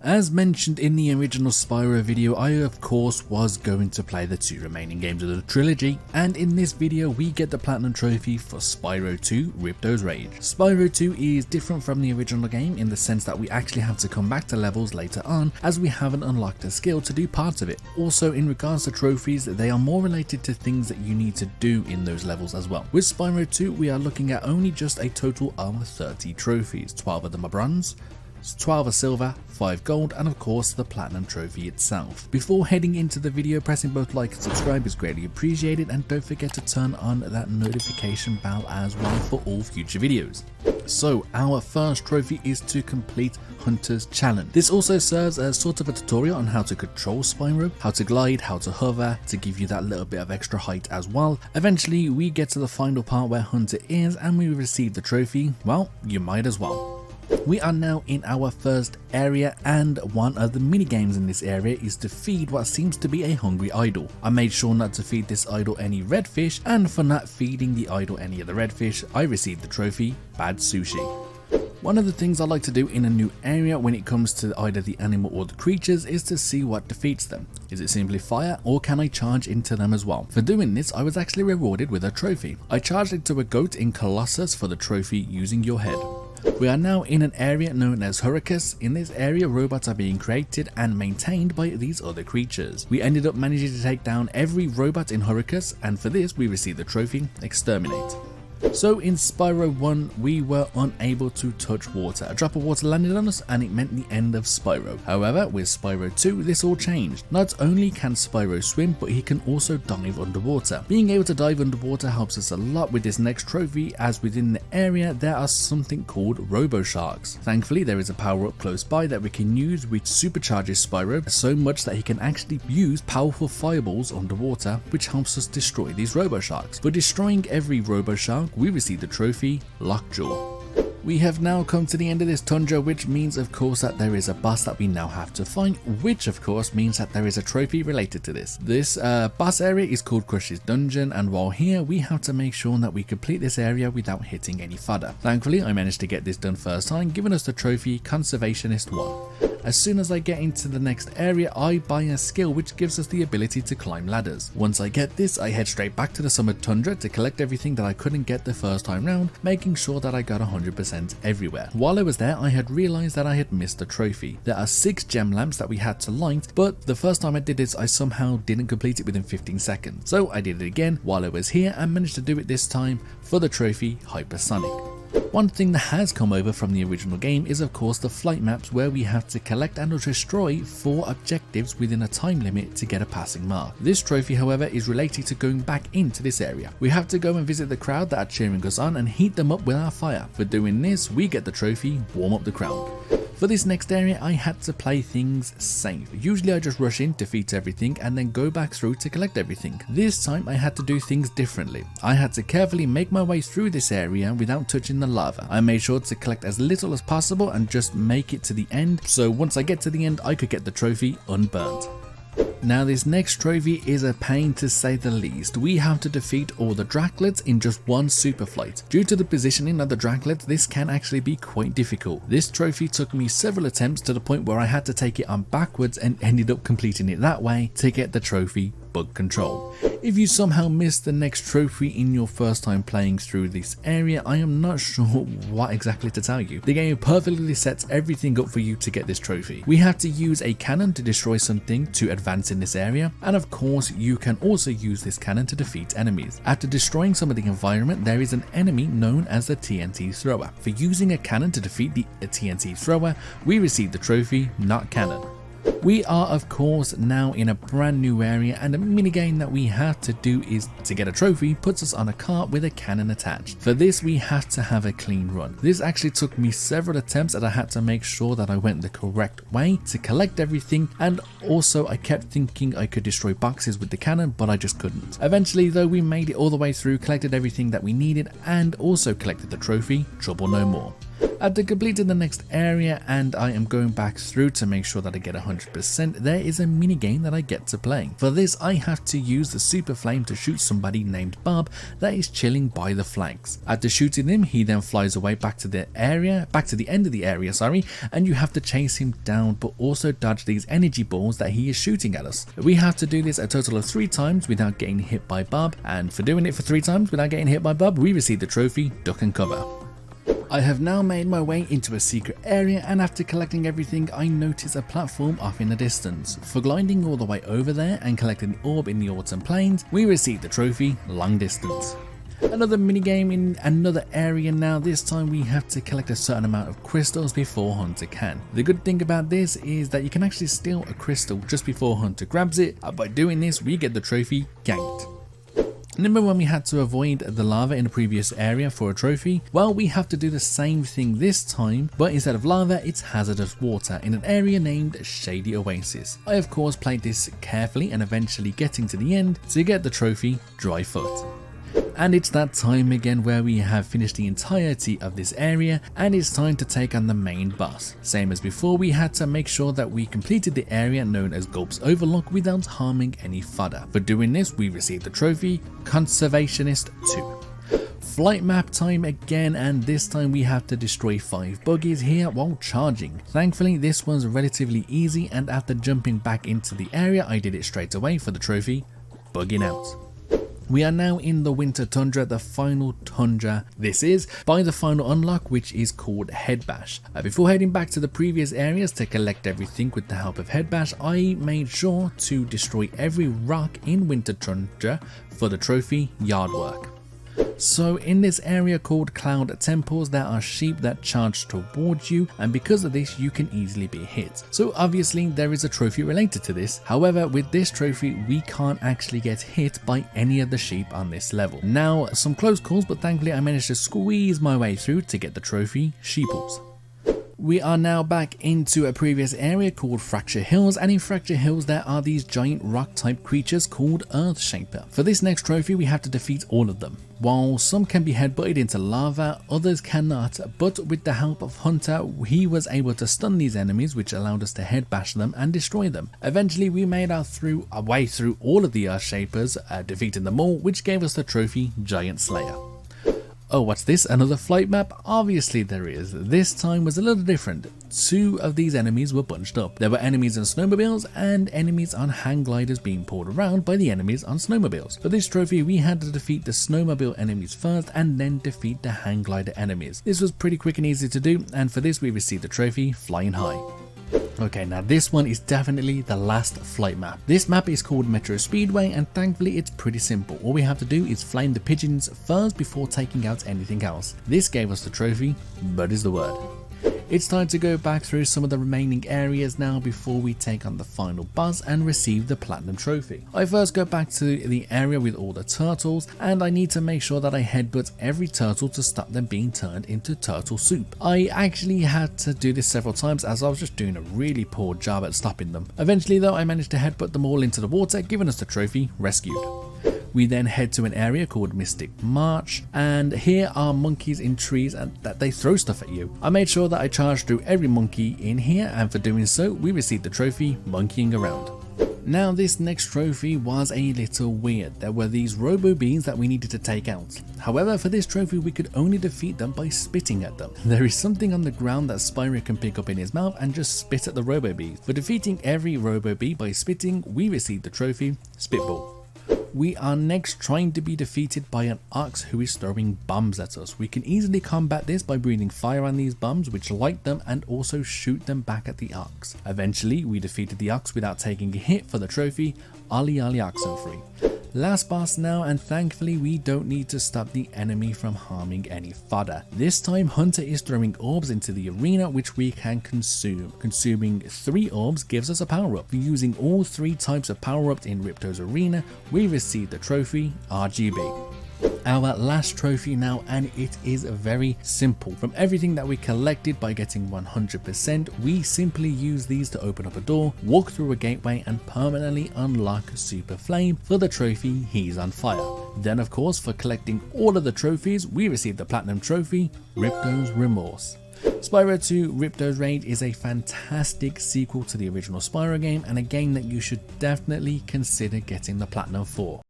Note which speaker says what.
Speaker 1: As mentioned in the original Spyro video, I of course was going to play the 2 remaining games of the trilogy, and in this video we get the Platinum Trophy for Spyro 2 Ripto's Rage. Spyro 2 is different from the original game in the sense that we actually have to come back to levels later on, as we haven't unlocked a skill to do parts of it. Also, in regards to trophies, they are more related to things that you need to do in those levels as well. With Spyro 2 we are looking at only just a total of 30 trophies. 12 of them are bronze, 12 are silver, 5 gold, and of course the Platinum Trophy itself. Before heading into the video, pressing both like and subscribe is greatly appreciated, and don't forget to turn on that notification bell as well for all future videos. So our first trophy is to complete Hunter's Challenge. This also serves as sort of a tutorial on how to control Spyro, how to glide, how to hover, to give you that little bit of extra height as well. Eventually we get to the final part where Hunter is and we receive the trophy. Well, you might as well. We are now in our first area, and one of the mini games in this area is to feed what seems to be a hungry idol. I made sure not to feed this idol any red fish, and for not feeding the idol any of the red fish, I received the trophy Bad Sushi. One of the things I like to do in a new area when it comes to either the animal or the creatures is to see what defeats them. Is it simply fire, or can I charge into them as well? For doing this, I was actually rewarded with a trophy. I charged into a goat in Colossus for the trophy using your head. We are now in an area known as Hurricus. In this area, robots are being created and maintained by these other creatures. We ended up managing to take down every robot in Hurricus, and for this we received the trophy Exterminate. So in Spyro 1 we were unable to touch water. A drop of water landed on us and it meant the end of Spyro. However, with Spyro 2 this all changed. Not only can Spyro swim, but he can also dive underwater. Being able to dive underwater helps us a lot with this next trophy, as within the area there are something called Robo Sharks. Thankfully there is a power up close by that we can use, which supercharges Spyro so much that he can actually use powerful fireballs underwater, which helps us destroy these Robo Sharks. For destroying every Robo Shark we receive the trophy Lockjaw. We have now come to the end of this tundra, which means of course that there is a boss that we now have to find, which of course means that there is a trophy related to this. This boss area is called Crush's Dungeon, and while here we have to make sure that we complete this area without hitting any fodder. Thankfully I managed to get this done first time, giving us the trophy Conservationist 1. As soon as I get into the next area I buy a skill which gives us the ability to climb ladders. Once I get this I head straight back to the summer tundra to collect everything that I couldn't get the first time round, making sure that I got 100% everywhere. While I was there I had realized that I had missed a trophy. There are 6 gem lamps that we had to light, but the first time I did this I somehow didn't complete it within 15 seconds. So I did it again while I was here and managed to do it this time for the trophy Hypersonic. One thing that has come over from the original game is of course the flight maps, where we have to collect and destroy 4 objectives within a time limit to get a passing mark. This trophy however is related to going back into this area. We have to go and visit the crowd that are cheering us on and heat them up with our fire. For doing this we get the trophy Warm Up the Crowd. For this next area I had to play things safe. Usually I just rush in, defeat everything, and then go back through to collect everything. This time I had to do things differently. I had to carefully make my way through this area without touching the lava. I made sure to collect as little as possible and just make it to the end, so once I get to the end I could get the trophy unburnt. Now this next trophy is a pain to say the least. We have to defeat all the Draclets in just one super flight. Due to the positioning of the Draclets, this can actually be quite difficult. This trophy took me several attempts to the point where I had to take it on backwards and ended up completing it that way to get the trophy Bug Control. If you somehow missed the next trophy in your first time playing through this area, I am not sure what exactly to tell you. The game perfectly sets everything up for you to get this trophy. We have to use a cannon to destroy something to advance in this area, and of course you can also use this cannon to defeat enemies. After destroying some of the environment, there is an enemy known as the TNT Thrower. For using a cannon to defeat the TNT Thrower, we receive the trophy Not Cannon. We are of course now in a brand new area, and a minigame that we have to do is to get a trophy puts us on a cart with a cannon attached. For this we have to have a clean run. This actually took me several attempts, and I had to make sure that I went the correct way to collect everything, and also I kept thinking I could destroy boxes with the cannon, but I just couldn't. Eventually though we made it all the way through, collected everything that we needed, and also collected the trophy Trouble No More. After completing the next area and I am going back through to make sure that I get 100%, there is a mini game that I get to play. For this I have to use the super flame to shoot somebody named Bob that is chilling by the flags. After shooting him, he then flies away back to the end of the area, and you have to chase him down but also dodge these energy balls that he is shooting at us. We have to do this a total of 3 times without getting hit by Bob, and for doing it for 3 times without getting hit by Bob, we receive the trophy Duck and Cover. I have now made my way into a secret area, and after collecting everything I notice a platform off in the distance. For gliding all the way over there and collecting the orb in the autumn plains, we receive the trophy Long Distance. Another minigame in another area now. This time we have to collect a certain amount of crystals before Hunter can. The good thing about this is that you can actually steal a crystal just before Hunter grabs it, and by doing this we get the trophy Ganked. Remember when we had to avoid the lava in the previous area for a trophy? Well, we have to do the same thing this time, but instead of lava, it's hazardous water in an area named Shady Oasis. I of course played this carefully and eventually getting to the end to get the trophy Dry Foot. And it's that time again where we have finished the entirety of this area, and it's time to take on the main boss. Same as before, we had to make sure that we completed the area known as Gulp's Overlook without harming any fodder. For doing this, we received the trophy Conservationist 2. Flight map time again, and this time we have to destroy 5 buggies here while charging. Thankfully this was relatively easy, and after jumping back into the area I did it straight away for the trophy Bugging Out. We are now in the Winter Tundra, the final tundra this is, by the final unlock, which is called Head Bash. Before heading back to the previous areas to collect everything with the help of Head Bash, I made sure to destroy every rock in Winter Tundra for the trophy Yard Work. So in this area called Cloud Temples, there are sheep that charge towards you, and because of this you can easily be hit. So obviously there is a trophy related to this. However, with this trophy we can't actually get hit by any of the sheep on this level. Now some close calls, but thankfully I managed to squeeze my way through to get the trophy Sheeples. We are now back into a previous area called Fracture Hills, and in Fracture Hills there are these giant rock type creatures called Earthshaper. For this next trophy we have to defeat all of them. While some can be headbutted into lava, others cannot, but with the help of Hunter he was able to stun these enemies, which allowed us to head bash them and destroy them. Eventually we made our way through all of the Earthshapers, defeating them all, which gave us the trophy Giant Slayer. Oh, what's this? Another flight map? Obviously there is. This time was a little different. 2 of these enemies were bunched up. There were enemies on snowmobiles and enemies on hang gliders being pulled around by the enemies on snowmobiles. For this trophy we had to defeat the snowmobile enemies first and then defeat the hang glider enemies. This was pretty quick and easy to do, and for this we received the trophy Flying High. Okay, now this one is definitely the last flight map. This map is called Metro Speedway, and thankfully it's pretty simple. All we have to do is flame the pigeons first before taking out anything else. This gave us the trophy Bud is the Word. It's time to go back through some of the remaining areas now before we take on the final boss and receive the Platinum Trophy. I first go back to the area with all the turtles, and I need to make sure that I headbutt every turtle to stop them being turned into turtle soup. I actually had to do this several times as I was just doing a really poor job at stopping them. Eventually though I managed to headbutt them all into the water, giving us the trophy Rescued. We then head to an area called Mystic March, and here are monkeys in trees and that they throw stuff at you. I made sure that I charged through every monkey in here, and for doing so we received the trophy Monkeying Around. Now this next trophy was a little weird. There were these robo bees that we needed to take out. However, for this trophy we could only defeat them by spitting at them. There is something on the ground that Spyro can pick up in his mouth and just spit at the robo bees. For defeating every robo bee by spitting, we received the trophy Spitball. We are next trying to be defeated by an ox who is throwing bombs at us. We can easily combat this by breathing fire on these bombs, which light them and also shoot them back at the ox. Eventually we defeated the ox without taking a hit for the trophy Ollie Ollie Oxenfree. Last boss now, and thankfully we don't need to stop the enemy from harming any fodder. This time Hunter is throwing orbs into the arena which we can consume. Consuming 3 orbs gives us a power up. For using all 3 types of power ups in Ripto's arena, we receive the trophy RGB. Our last trophy now, and it is very simple. From everything that we collected by getting 100%, we simply use these to open up a door, walk through a gateway and permanently unlock Super Flame for the trophy He's on Fire. Then of course for collecting all of the trophies we receive the Platinum Trophy Ripto's Remorse. Spyro 2 Ripto's Rage is a fantastic sequel to the original Spyro game and a game that you should definitely consider getting the platinum for.